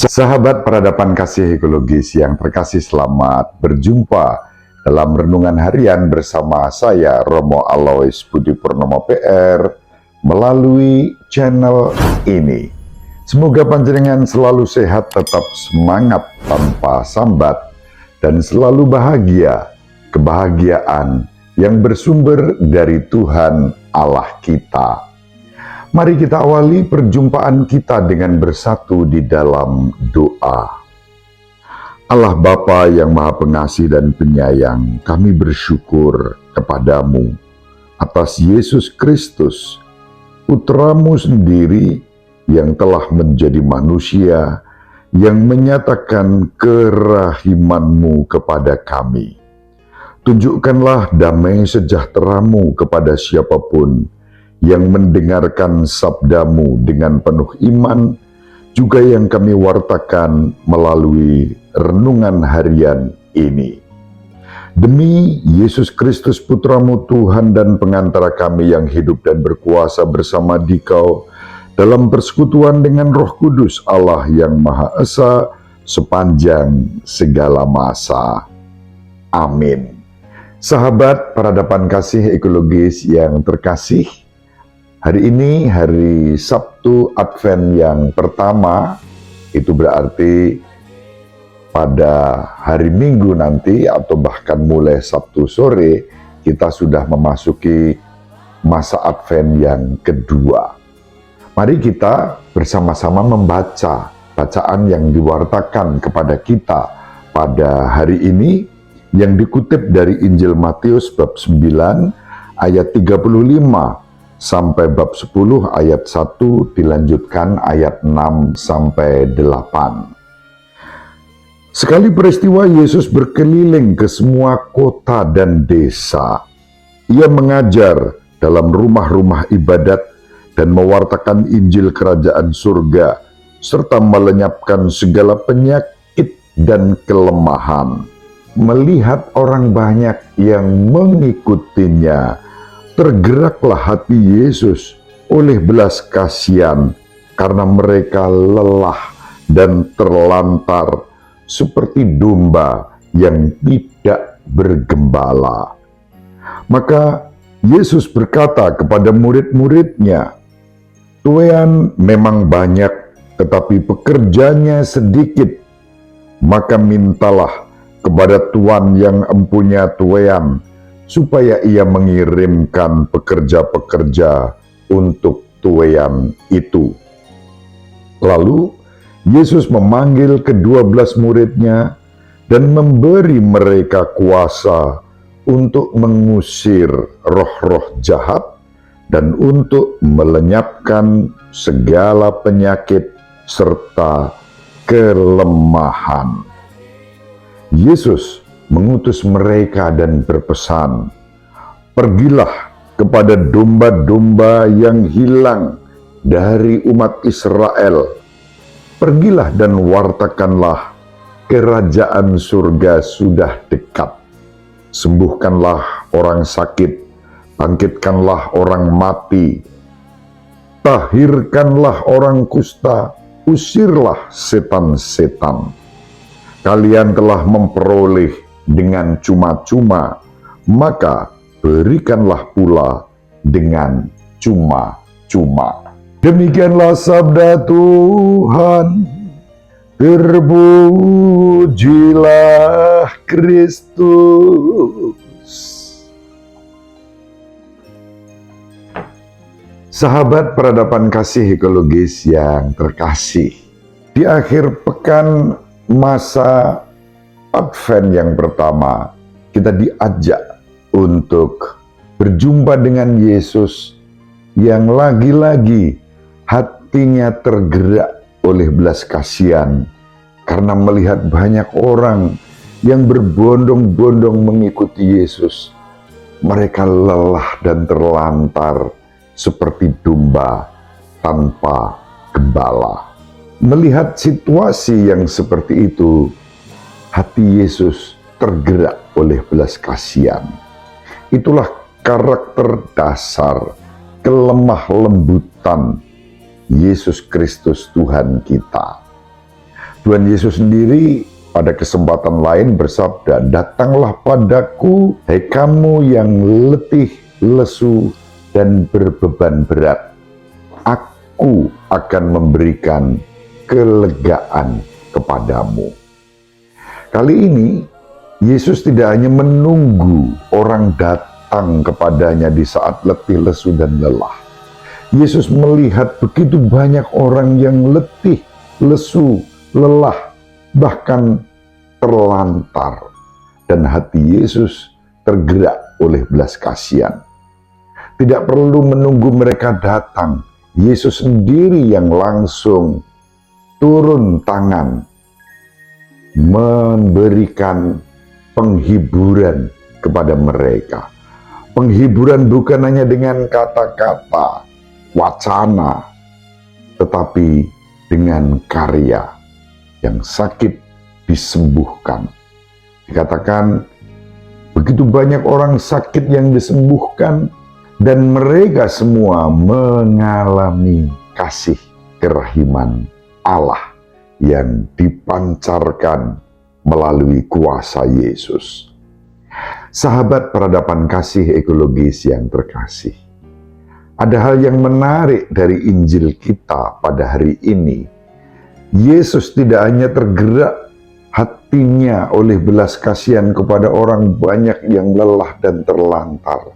Sahabat peradaban kasih ekologis yang terkasih, selamat berjumpa dalam renungan harian bersama saya Romo Alois Budi Purnomo PR melalui channel ini. Semoga panjenengan selalu sehat, tetap semangat tanpa sambat, dan selalu bahagia, kebahagiaan yang bersumber dari Tuhan Allah kita. Mari kita awali perjumpaan kita dengan bersatu di dalam doa. Allah Bapa yang Maha Pengasih dan Penyayang, kami bersyukur kepadamu atas Yesus Kristus, Putra-Mu sendiri yang telah menjadi manusia, yang menyatakan kerahiman-Mu kepada kami. Tunjukkanlah damai sejahtera-Mu kepada siapapun yang mendengarkan sabda-Mu dengan penuh iman, juga yang kami wartakan melalui renungan harian ini. Demi Yesus Kristus Putra-Mu Tuhan dan pengantara kami yang hidup dan berkuasa bersama Dikau dalam persekutuan dengan Roh Kudus Allah yang Maha Esa sepanjang segala masa. Amin. Sahabat peradaban kasih ekologis yang terkasih, hari ini hari Sabtu Advent yang pertama, itu berarti pada hari Minggu nanti atau bahkan mulai Sabtu sore, kita sudah memasuki masa Advent yang kedua. Mari kita bersama-sama membaca bacaan yang diwartakan kepada kita pada hari ini, yang dikutip dari Injil Matius bab 9 ayat 35 sampai bab 10 ayat 1, dilanjutkan ayat 6 sampai 8. Sekali peristiwa Yesus berkeliling ke semua kota dan desa. Ia mengajar dalam rumah-rumah ibadat dan mewartakan Injil Kerajaan Surga, serta melenyapkan segala penyakit dan kelemahan. Melihat orang banyak yang mengikutinya, tergeraklah hati Yesus oleh belas kasihan karena mereka lelah dan terlantar seperti domba yang tidak bergembala. Maka Yesus berkata kepada murid-muridnya, "Tuaian memang banyak, tetapi pekerjanya sedikit. Maka mintalah kepada Tuan yang empunya tuaian, supaya ia mengirimkan pekerja-pekerja untuk tuaian itu." Lalu Yesus memanggil ke-12 muridnya dan memberi mereka kuasa untuk mengusir roh-roh jahat dan untuk melenyapkan segala penyakit serta kelemahan. Yesus mengutus mereka dan berpesan, "Pergilah kepada domba-domba yang hilang dari umat Israel. Pergilah dan wartakanlah, kerajaan surga sudah dekat. Sembuhkanlah orang sakit, bangkitkanlah orang mati, tahirkanlah orang kusta, usirlah setan-setan. Kalian telah memperoleh dengan cuma-cuma, maka berikanlah pula dengan cuma-cuma." Demikianlah sabda Tuhan. Terpujilah Kristus. Sahabat peradaban kasih ekologis yang terkasih, di akhir pekan masa Advent yang pertama, kita diajak untuk berjumpa dengan Yesus yang lagi-lagi hatinya tergerak oleh belas kasihan karena melihat banyak orang yang berbondong-bondong mengikuti Yesus. Mereka lelah dan terlantar seperti domba tanpa gembala. Melihat situasi yang seperti itu, hati Yesus tergerak oleh belas kasihan. Itulah karakter dasar kelemah lembutan Yesus Kristus Tuhan kita. Tuhan Yesus sendiri pada kesempatan lain bersabda, "Datanglah padaku, hai kamu yang letih, lesu, dan berbeban berat. Aku akan memberikan kelegaan kepadamu." Kali ini, Yesus tidak hanya menunggu orang datang kepadanya di saat letih, lesu, dan lelah. Yesus melihat begitu banyak orang yang letih, lesu, lelah, bahkan terlantar. Dan hati Yesus tergerak oleh belas kasihan. Tidak perlu menunggu mereka datang. Yesus sendiri yang langsung turun tangan, memberikan penghiburan kepada mereka. Penghiburan bukan hanya dengan kata-kata, wacana, tetapi dengan karya. Yang sakit disembuhkan. Dikatakan begitu banyak orang sakit yang disembuhkan, dan mereka semua mengalami kasih kerahiman Allah yang dipancarkan melalui kuasa Yesus. Sahabat peradaban kasih ekologis yang terkasih, ada hal yang menarik dari Injil kita pada hari ini. Yesus tidak hanya tergerak hatinya oleh belas kasihan kepada orang banyak yang lelah dan terlantar,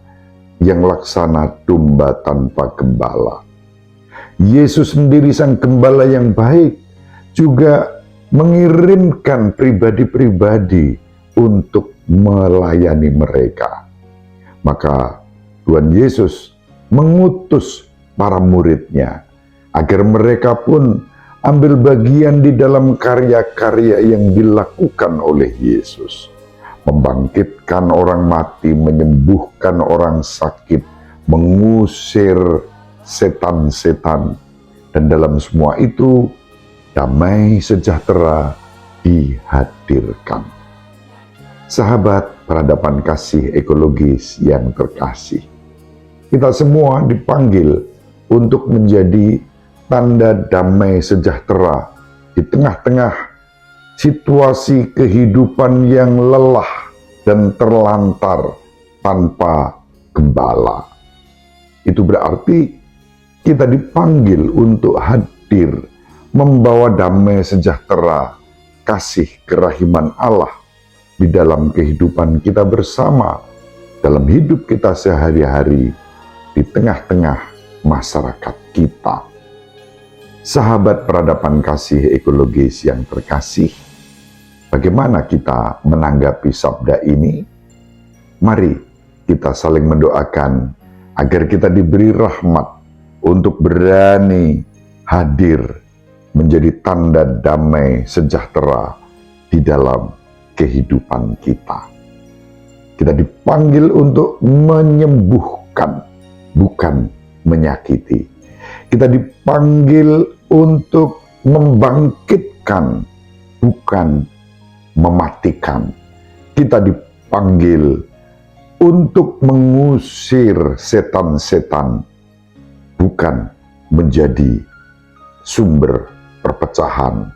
yang laksana domba tanpa gembala. Yesus sendiri sang gembala yang baik juga mengirimkan pribadi-pribadi untuk melayani mereka. Maka Tuhan Yesus mengutus para muridnya agar mereka pun ambil bagian di dalam karya-karya yang dilakukan oleh Yesus. Membangkitkan orang mati, menyembuhkan orang sakit, mengusir setan-setan, dan dalam semua itu damai sejahtera dihadirkan. Sahabat peradaban kasih ekologis yang terkasih, kita semua dipanggil untuk menjadi tanda damai sejahtera di tengah-tengah situasi kehidupan yang lelah dan terlantar tanpa gembala. Itu berarti kita dipanggil untuk hadir, membawa damai sejahtera, kasih kerahiman Allah di dalam kehidupan kita bersama, dalam hidup kita sehari-hari, di tengah-tengah masyarakat kita. Sahabat peradaban kasih ekologis yang terkasih, bagaimana kita menanggapi sabda ini? Mari kita saling mendoakan agar kita diberi rahmat untuk berani hadir menjadi tanda damai sejahtera di dalam kehidupan kita. Kita dipanggil untuk menyembuhkan, bukan menyakiti. Kita dipanggil untuk membangkitkan, bukan mematikan. Kita dipanggil untuk mengusir setan-setan, bukan menjadi sumber perpecahan.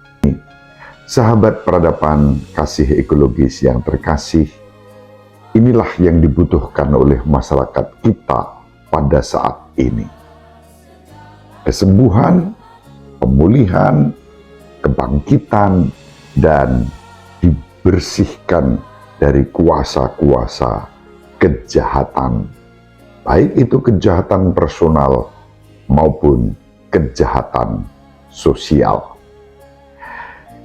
Sahabat peradaban kasih ekologis yang terkasih, inilah yang dibutuhkan oleh masyarakat kita pada saat ini. Kesembuhan, pemulihan, kebangkitan, dan dibersihkan dari kuasa-kuasa kejahatan, baik itu kejahatan personal maupun kejahatan sosial.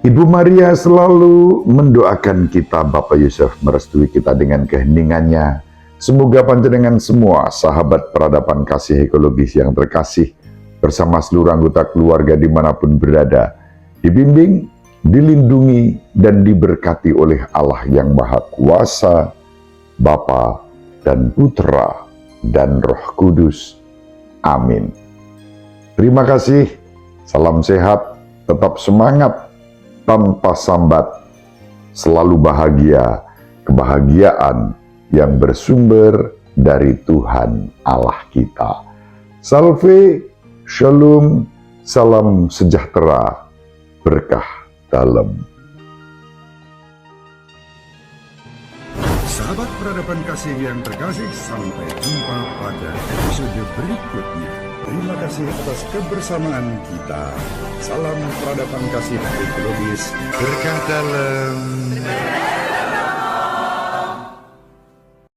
Ibu Maria selalu mendoakan kita, Bapak Yusuf merestui kita dengan keheningannya. Semoga panjenengan semua, sahabat peradaban kasih ekologis yang terkasih, bersama seluruh anggota keluarga dimanapun berada, dibimbing, dilindungi, dan diberkati oleh Allah yang Maha Kuasa, Bapa dan Putra dan Roh Kudus. Amin. Terima kasih, salam sehat, tetap semangat, tanpa sambat, selalu bahagia, kebahagiaan yang bersumber dari Tuhan Allah kita. Salve, shalom, salam sejahtera, berkah dalam. Sahabat peradaban kasih yang terkasih, sampai jumpa pada episode berikutnya. Terima kasih atas kebersamaan kita. Salam peradaban kasih ekologis. Berkah dalam.